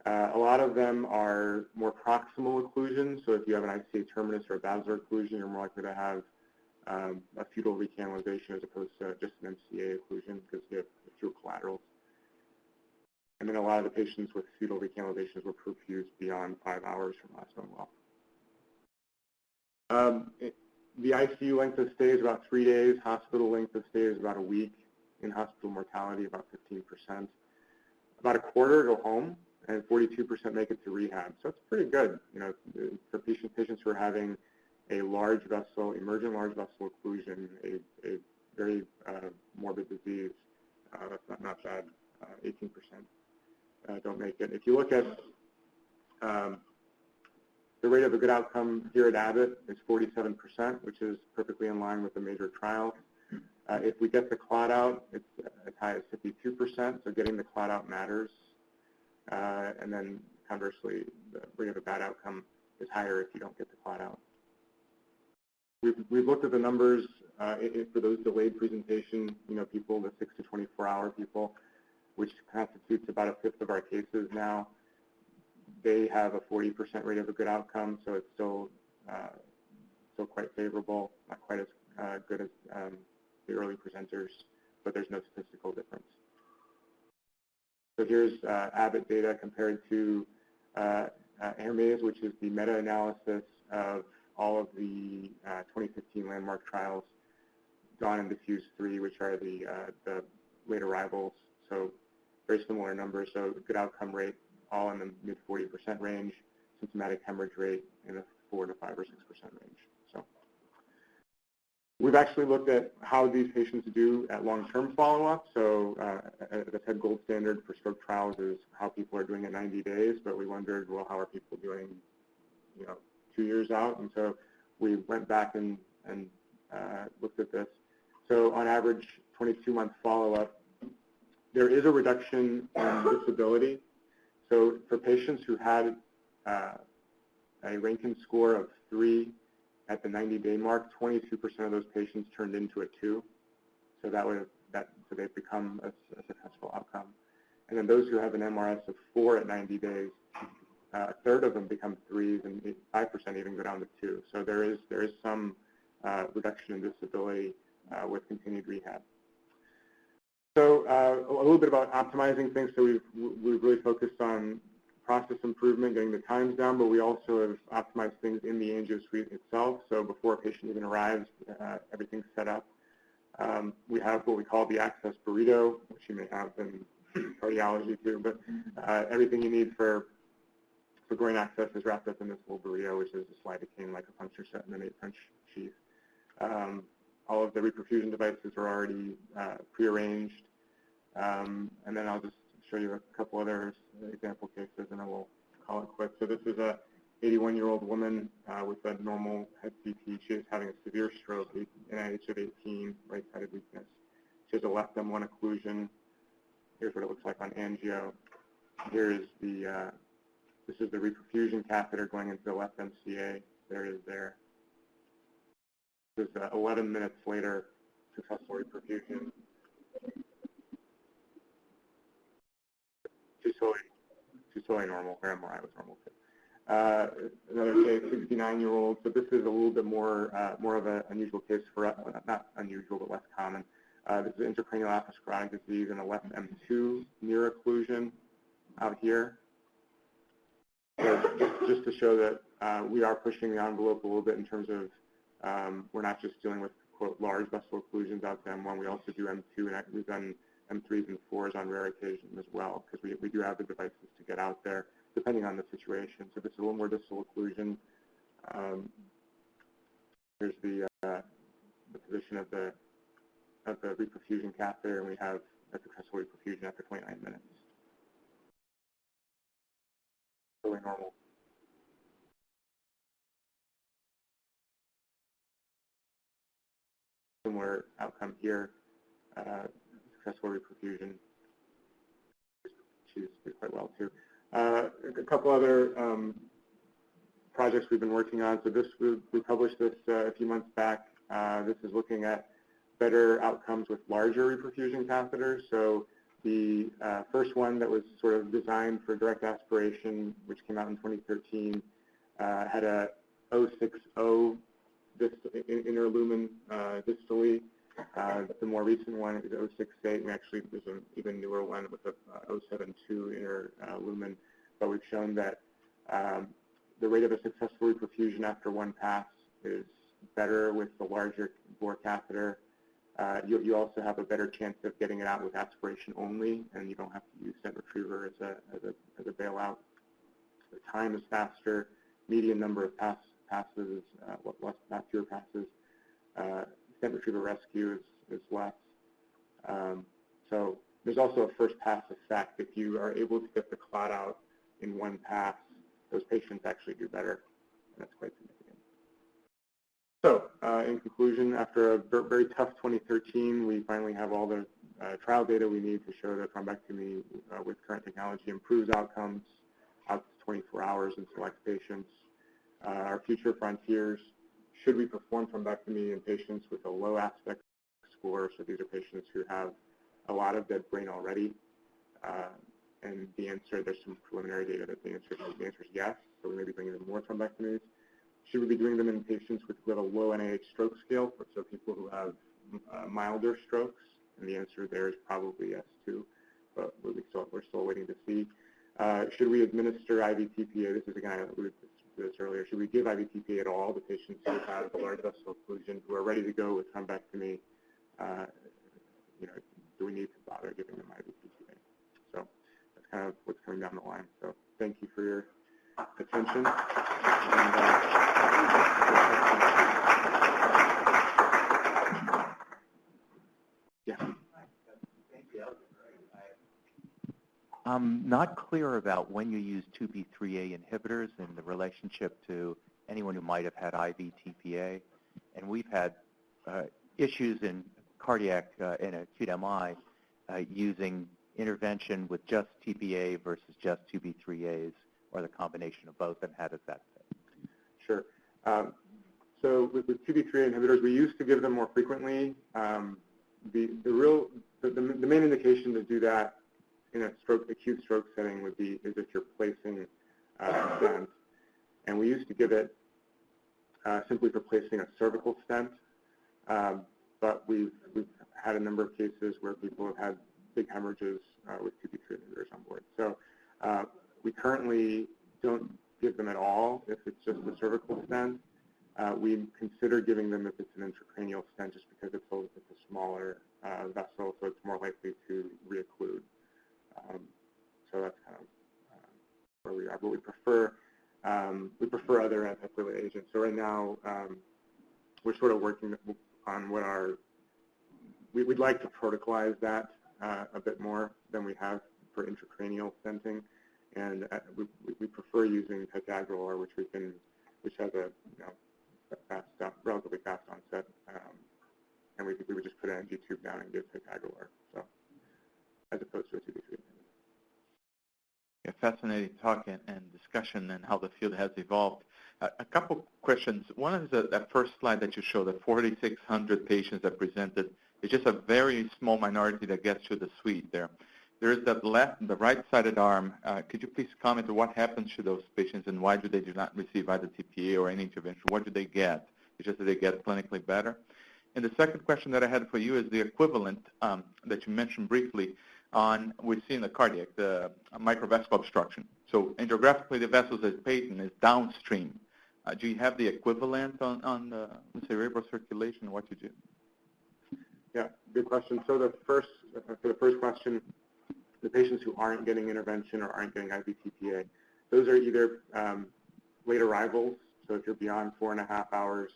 A lot of them are more proximal occlusions. So if you have an ICA terminus or a basilar occlusion, you're more likely to have a futile recanalization as opposed to just an MCA occlusion because you have fewer collaterals. And then a lot of the patients with futile recanalizations were perfused beyond 5 hours from last known well. The ICU length of stay is about 3 days. Hospital length of stay is about a week. In-hospital mortality, about 15%. About a quarter go home, and 42% make it to rehab. So it's pretty good, you know, for patients who are having a large vessel, emergent large vessel occlusion, a very morbid disease. That's not bad. 18% don't make it. If you look at the rate of a good outcome here at Abbott is 47%, which is perfectly in line with the major trials. If we get the clot out, it's as high as 52%, so getting the clot out matters. And then conversely, the rate of a bad outcome is higher if you don't get the clot out. We've looked at the numbers for those delayed presentation, you know, people, the 6 to 24-hour people, which constitutes about 1/5 of our cases now. They have a 40% rate of a good outcome, so it's still quite favorable, not quite as good as the early presenters, but there's no statistical difference. So here's Abbott data compared to Hermes, which is the meta-analysis of all of the 2015 landmark trials, Dawn and Diffuse 3, which are the late arrivals. So very similar numbers. So good outcome rate, all in the mid 40% range. Symptomatic hemorrhage rate in the 4 to 5 or 6% range. So we've actually looked at how these patients do at long-term follow-up. So as I said, gold standard for stroke trials is how people are doing at 90 days. But we wondered, well, how are people doing, you know, 2 years out? And so we went back and looked at this. So on average, 22-month follow-up, there is a reduction in disability. So for patients who had a Rankin score of 3 at the 90-day mark, 22% of those patients turned into a 2. So so they've become a successful outcome. And then those who have an MRS of 4 at 90 days, 1/3 of them become 3s, and 5% even go down to 2. So there is some reduction in disability with continued rehab. So a little bit about optimizing things. So we've really focused on process improvement, getting the times down, but we also have optimized things in the angio suite itself. So before a patient even arrives, everything's set up. We have what we call the access burrito, which you may have in cardiology too, but everything you need for groin access is wrapped up in this little burrito, which is a lidocaine like a puncture set and an 8-French sheath. All of the reperfusion devices are already prearranged. And then I'll just show you a couple other example cases and then we'll call it quits. So this is a 81-year-old woman with a normal head CT. She is having a severe stroke, NIH of 18, right-sided weakness. She has a left M1 occlusion. Here's what it looks like on angio. Here is the, this is the reperfusion catheter going into the left MCA. There it is there. This is 11 minutes later, successful reperfusion. She's totally normal. Her MRI was normal too. Another case, 69-year-old. So this is a little bit more of an unusual case for us, not unusual, but less common. This is intracranial atherosclerotic disease and a left M2 near occlusion out here. So just to show that we are pushing the envelope a little bit in terms of we're not just dealing with, quote, large vessel occlusions out to M1. We also do M2, and we've done M3s and 4s on rare occasions as well, because we do have the devices to get out there, depending on the situation. So this is a little more distal occlusion. Here's the position of the reperfusion catheter, and we have a successful reperfusion after 29 minutes. Totally normal. Similar outcome here, successful reperfusion. She's did quite well too. A couple other projects we've been working on. So this we published this a few months back. This is looking at better outcomes with larger reperfusion catheters. So the first one that was sort of designed for direct aspiration, which came out in 2013, had a 060 inner lumen distally. The more recent one is 068, and actually there's an even newer one with a 072 inner lumen. But we've shown that the rate of a successful reperfusion after one pass is better with the larger bore catheter. You also have a better chance of getting it out with aspiration only, and you don't have to use stent retriever as a bailout. The time is faster. Median number of passes, fewer passes. Stent retriever rescue is less. So there's also a first pass effect. If you are able to get the clot out in one pass, those patients actually do better, and that's quite significant. So in conclusion, after a very tough 2013, we finally have all the trial data we need to show that thrombectomy with current technology improves outcomes out to 24 hours in select patients. Our future frontiers, should we perform thrombectomy in patients with a low aspect score? So these are patients who have a lot of dead brain already. And the answer, there's some preliminary data that the answer is yes. So we may be bringing in more thrombectomies. Should we be doing them in patients with a low NIH stroke scale, so people who have milder strokes? And the answer there is probably yes too, but we're still waiting to see. Should we administer IV TPA? This is again, I alluded to this earlier. Should we give IV TPA at all to patients who have a large vessel occlusion, who are ready to go with thrombectomy? Do we need to bother giving them IV TPA? So that's kind of what's coming down the line. So thank you for your attention. I'm not clear about when you use 2B3A inhibitors in the relationship to anyone who might have had IV TPA. And we've had issues in cardiac and acute MI using intervention with just TPA versus just 2B3As, or the combination of both, and how does that fit? Sure. So with 2B3A inhibitors, we used to give them more frequently. The main indication to do that in a acute stroke setting would be is if you're placing a stent. And we used to give it simply for placing a cervical stent, but we've had a number of cases where people have had big hemorrhages with 2p3 inhibitors on board. So we currently don't give them at all if it's just a cervical stent. We consider giving them if it's an intracranial stent just because it's a smaller vessel, so it's more likely to reocclude. So that's kind of where we are. But we prefer other antiplatelet agents. So right now we're sort of working on what we'd like to protocolize that a bit more than we have for intracranial stenting, and we prefer using ticagrelor, which has a relatively fast onset, and we would just put an NG tube down and give ticagrelor, so as opposed to a 2p3 inhibitor. Yeah, fascinating talk and discussion and how the field has evolved. A couple questions. One is that first slide that you showed, the 4,600 patients that presented. It's just a very small minority that gets to the suite there. There is the right-sided arm. Could you please comment on what happens to those patients and why do they not receive either TPA or any intervention? What do they get? It's just that they get clinically better. And the second question that I had for you is the equivalent that you mentioned briefly on, we see in the cardiac, the microvascular obstruction. So angiographically, the vessels is patent is downstream. Do you have the equivalent on the cerebral circulation? What you do? Yeah, good question. So for the first question, the patients who aren't getting intervention or aren't getting IV TPA, those are either late arrivals. So if you're beyond 4.5 hours,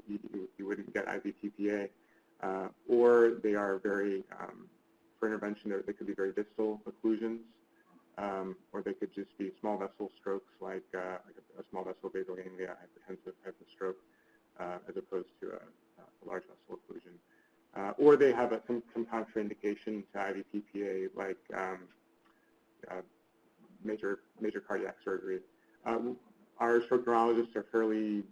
you wouldn't get IV TPA, or they are very for intervention. They could be very distal occlusions, or they could just be small vessel strokes, like a small vessel basal ganglia hypertensive type of stroke, as opposed to a large vessel occlusion. Or they have some contraindication to IV TPA, like major cardiac surgery. Our stroke neurologists are fairly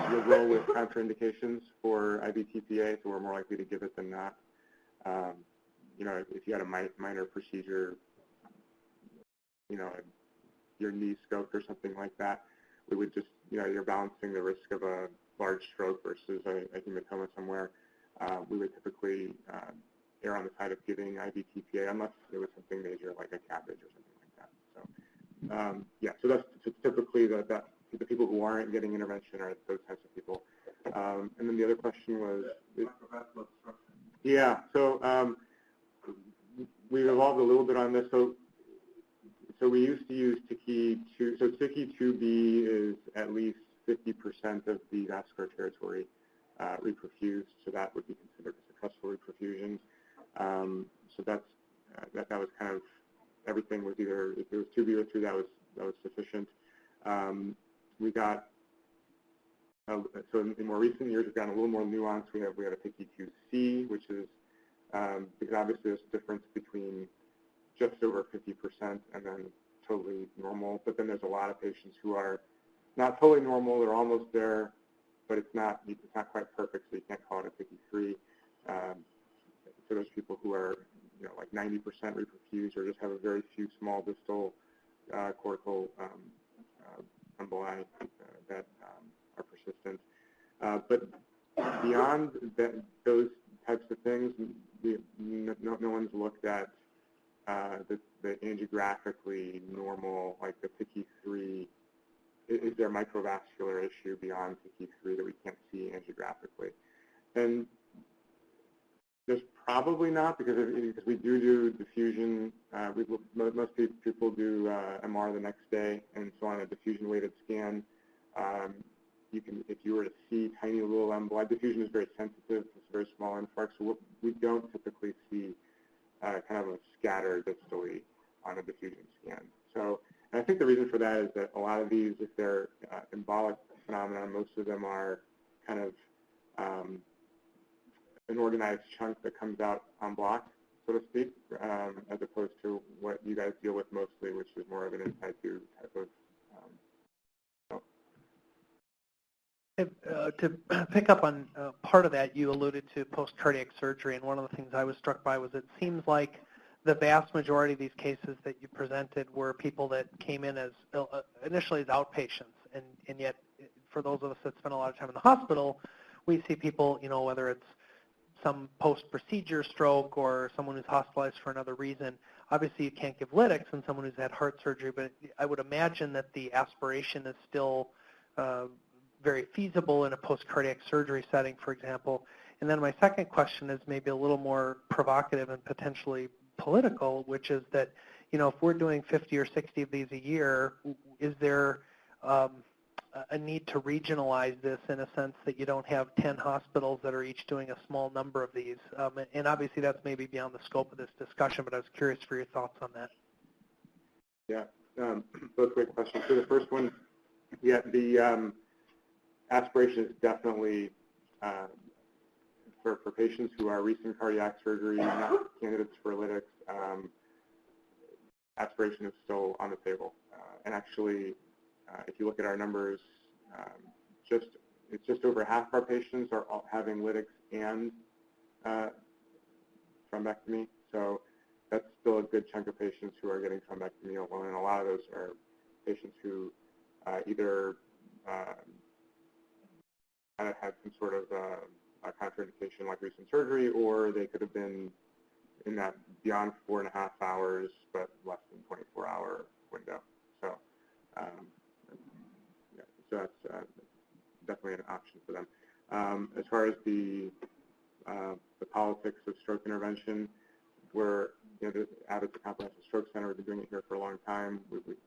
liberal with contraindications for IV TPA, so we're more likely to give it than not. If you had a minor procedure, your knee scoped or something like that, we would just, you're balancing the risk of a large stroke versus a hematoma somewhere. We would typically err on the side of giving IV TPA unless it was something major like a cabbage or something like that. So yeah, so that's typically the people who aren't getting intervention are those types of people. And then the other question was microvascular obstruction. Yeah, so we've evolved a little bit on this. So we used to use TICI-2. So TICI-2B is at least 50% of the vascular territory reperfused, so that would be considered a successful reperfusion. So that was kind of everything was either, if it was 2B or 2, that was sufficient. We got so in more recent years we've gotten a little more nuance. We have a TICI-2C, which is because obviously there's a difference between just over 50% and then totally normal. But then there's a lot of patients who are not totally normal; they're almost there, but it's not quite perfect, so you can't call it a TICI-3. So there's people who are like 90% reperfused or just have a very few small distal cortical emboli that are persistent. But beyond those types of things, no one's looked at the angiographically normal, like the TICI-3. Is there a microvascular issue beyond TICI-3 that we can't see angiographically? And there's probably not, because we do diffusion. Most people do MR the next day, and so on a diffusion-weighted scan, you can, if you were to see tiny little emboli, diffusion is very sensitive. It's a very small infarct, so we don't typically see kind of a scatter distally on a diffusion scan. So, and I think the reason for that is that a lot of these, if they're embolic phenomena, most of them are kind of an organized chunk that comes out on block, so to speak, as opposed to what you guys deal with mostly, which is more of an inside tube type of. To pick up on part of that, you alluded to post-cardiac surgery, and one of the things I was struck by was it seems like the vast majority of these cases that you presented were people that came in as initially as outpatients, and yet for those of us that spend a lot of time in the hospital, we see people, whether it's some post-procedure stroke or someone who's hospitalized for another reason. Obviously, you can't give lytics in someone who's had heart surgery, but I would imagine that the aspiration is still very feasible in a post-cardiac surgery setting, for example. And then my second question is maybe a little more provocative and potentially political, which is that, if we're doing 50 or 60 of these a year, is there a need to regionalize this in a sense that you don't have 10 hospitals that are each doing a small number of these? And obviously that's maybe beyond the scope of this discussion, but I was curious for your thoughts on that. Yeah, both great questions. So the first one, yeah, the aspiration is definitely for patients who are recent cardiac surgery, not candidates for lytics. Aspiration is still on the table. And actually, if you look at our numbers, it's just over half of our patients are having lytics and thrombectomy. So that's still a good chunk of patients who are getting thrombectomy alone, and a lot of those are patients who either had some sort of a contraindication like recent surgery, or they could have been in that beyond 4.5 hours, but less than 24-hour window. So, yeah, so that's definitely an option for them. As far as the politics of stroke intervention, we're, Abbott's a comprehensive stroke center. We've been doing it here for a long time.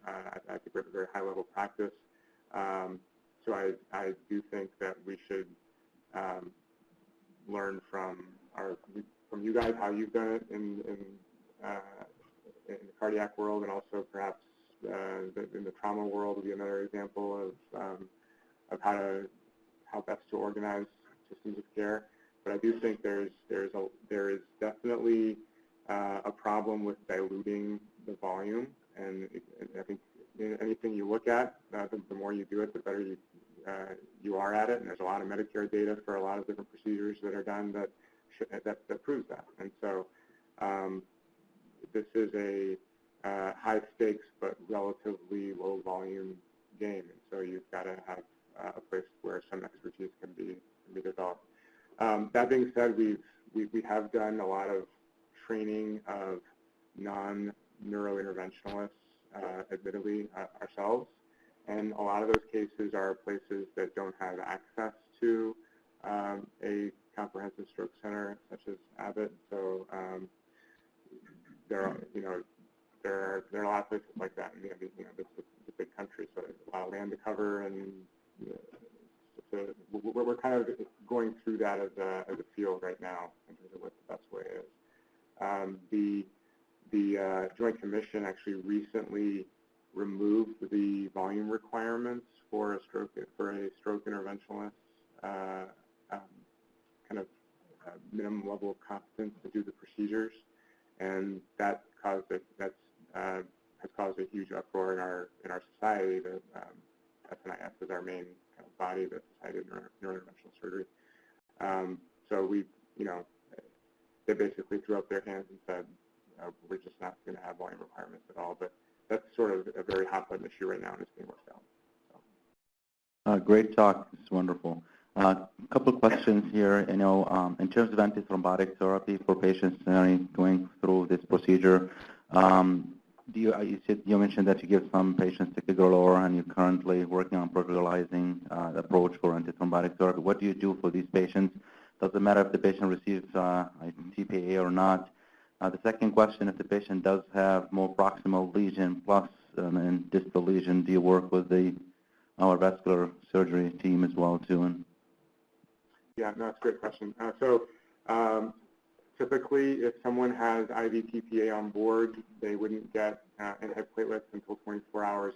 I think we have a very high-level practice. So I do think that we should learn from you guys how you've done it in the cardiac world, and also perhaps in the trauma world would be another example of how best to organize systems of care. But I do think there is definitely a problem with diluting the volume, and I think anything you look at, the more you do it, the better you are at it. And there's a lot of Medicare data for a lot of different procedures that are done that proves that. And so this is a high stakes but relatively low volume game. And so you've got to have a place where some expertise can be developed. That being said, we have done a lot of training of non-neurointerventionalists, admittedly, ourselves. And a lot of those cases are places that don't have access to a comprehensive stroke center such as Abbott. So there are a lot of places like that. And, it's a big country, so there's a lot of land to cover, and we're kind of going through that as a field right now in terms of what the best way is. The Joint Commission actually recently removed the volume requirements for a stroke interventionalist kind of minimum level of competence to do the procedures, and that has caused a huge uproar in our society. That SNIS is our main kind of body, the Society of Neurointerventional Surgery. So they basically threw up their hands and said, we're just not going to have volume requirements at all. But that's sort of a very hot button issue right now, and it's being worked out. So. Great talk. It's wonderful. A couple of questions here. In terms of antithrombotic therapy for patients going through this procedure, you mentioned that you give some patients ticagrelor, and you're currently working on protocolizing the approach for antithrombotic therapy. What do you do for these patients? Does it matter if the patient receives TPA or not? The second question, if the patient does have more proximal lesion plus and distal lesion, do you work with our vascular surgery team as well too? Yeah, no, that's a great question. Typically, if someone has IV TPA on board, they wouldn't get antiplatelets until 24 hours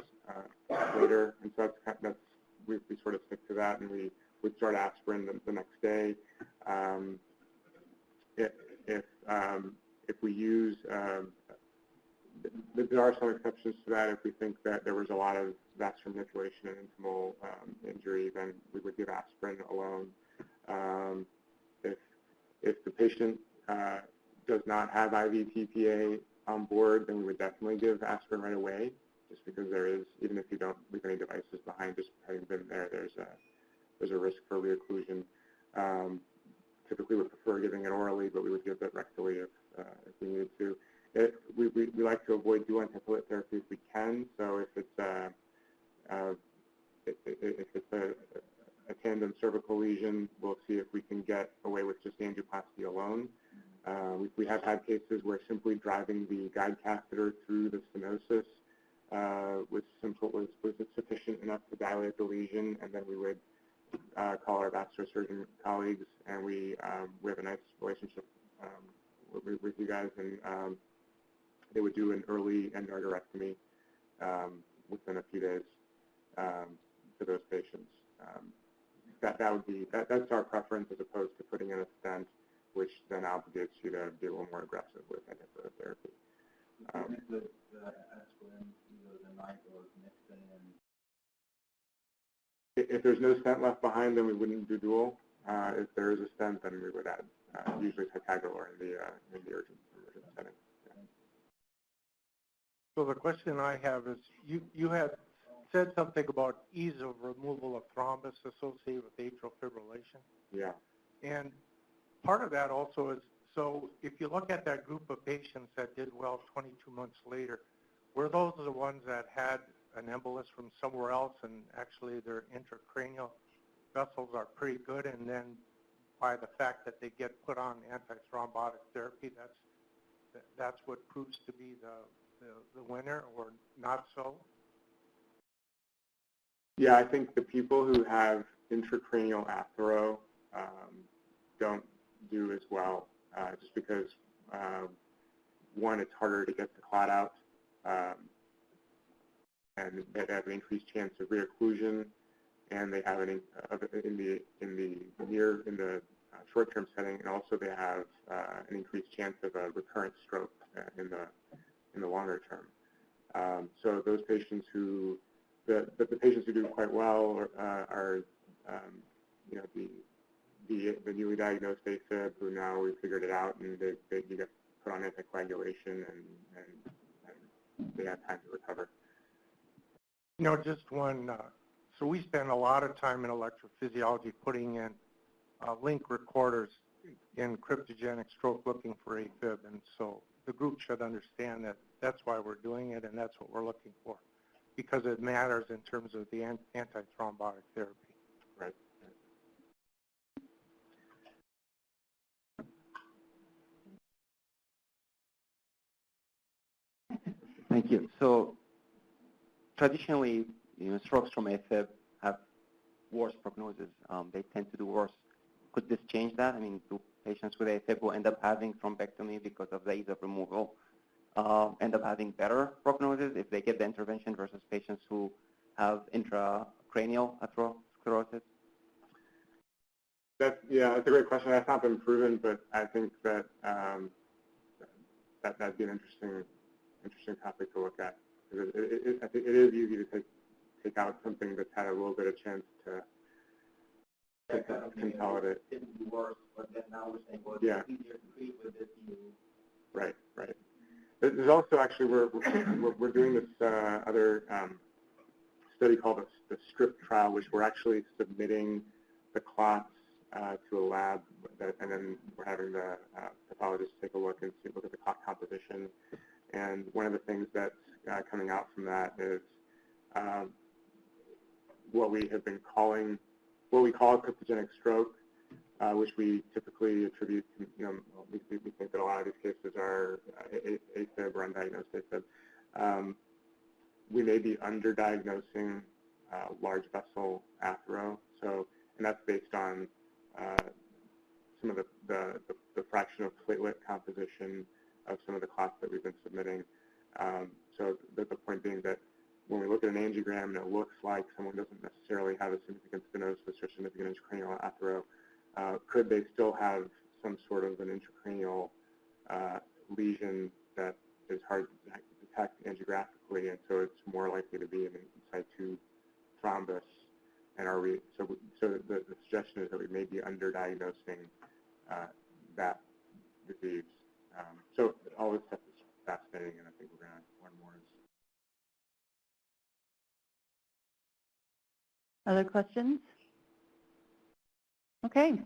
later, and so we sort of stick to that, and we would start aspirin the next day. If we use, there are some exceptions to that. If we think that there was a lot of vascular manipulation and intimal injury, then we would give aspirin alone. If the patient does not have IV TPA on board, then we would definitely give aspirin right away, just because there is, even if you don't leave any devices behind, just having been there, there's a risk for reocclusion. Typically, we prefer giving it orally, but we would give it rectally if we needed to. We like to avoid dual antiplatelet therapy if we can. So if it's a tandem cervical lesion, we'll see if we can get away with just angioplasty alone. We have had cases where simply driving the guide catheter through the stenosis was sufficient enough to dilate the lesion, and then we would call our vascular surgeon colleagues, and we have a nice relationship with you guys, and they would do an early endarterectomy within a few days for those patients. That's our preference, as opposed to putting in a stent, which then obligates you to be a little more aggressive with antiplatelet therapy. If there's no stent left behind, then we wouldn't do dual. If there is a stent, then we would add usually ticagrelor in the urgent setting. Yeah. So the question I have is, you had said something about ease of removal of thrombus associated with atrial fibrillation. Yeah. And part of that also is, so if you look at that group of patients that did well 22 months later, were those the ones that had an embolus from somewhere else and actually their intracranial vessels are pretty good, and then by the fact that they get put on antithrombotic therapy, that's what proves to be the winner, or not so? Yeah, I think the people who have intracranial athero don't do as well, just because, one, it's harder to get the clot out, and they have an increased chance of reocclusion, and they have in the short-term setting, and also they have an increased chance of a recurrent stroke in the longer term. So those patients who, the patients who do quite well are the newly diagnosed AFib, who now we've figured it out, and they get put on anticoagulation, and they have time to recover. You know, just one, so we spend a lot of time in electrophysiology putting in link recorders in cryptogenic stroke looking for AFib, and so the group should understand that that's why we're doing it, and that's what we're looking for, because it matters in terms of the antithrombotic therapy. Right. Thank you. So traditionally, strokes from AFib have worse prognosis. They tend to do worse. Could this change that? I mean, do patients with AFib who end up having thrombectomy because of the ease of removal end up having better prognosis if they get the intervention versus patients who have intracranial atherosclerosis? That's a great question. That's not been proven, but I think that that'd be an interesting topic to look at. I think it is easy to take out something that's had a little bit of chance to consolidate. It didn't do worse, but then now we're saying, well, yeah, it's easier to treat with this new. Right. There's also actually we're doing this other study called the STRIP trial, which we're actually submitting the clots to a lab, and then we're having the pathologist take a look at the clot composition. And one of the things that's coming out from that is what we call cryptogenic stroke, which we typically attribute to, we think that a lot of these cases are AFib or undiagnosed AFib. We may be underdiagnosing large vessel athero, and that's based on some of the fraction of platelet composition of some of the clots that we've been submitting. So the point being that when we look at an angiogram and it looks like someone doesn't necessarily have a significant stenosis or significant intracranial athero, could they still have some sort of an intracranial lesion that is hard to detect angiographically, and so it's more likely to be an in situ thrombus? And so the suggestion is that we may be underdiagnosing that disease. So all this stuff is fascinating, and I think we're going to learn more. Other questions? Okay.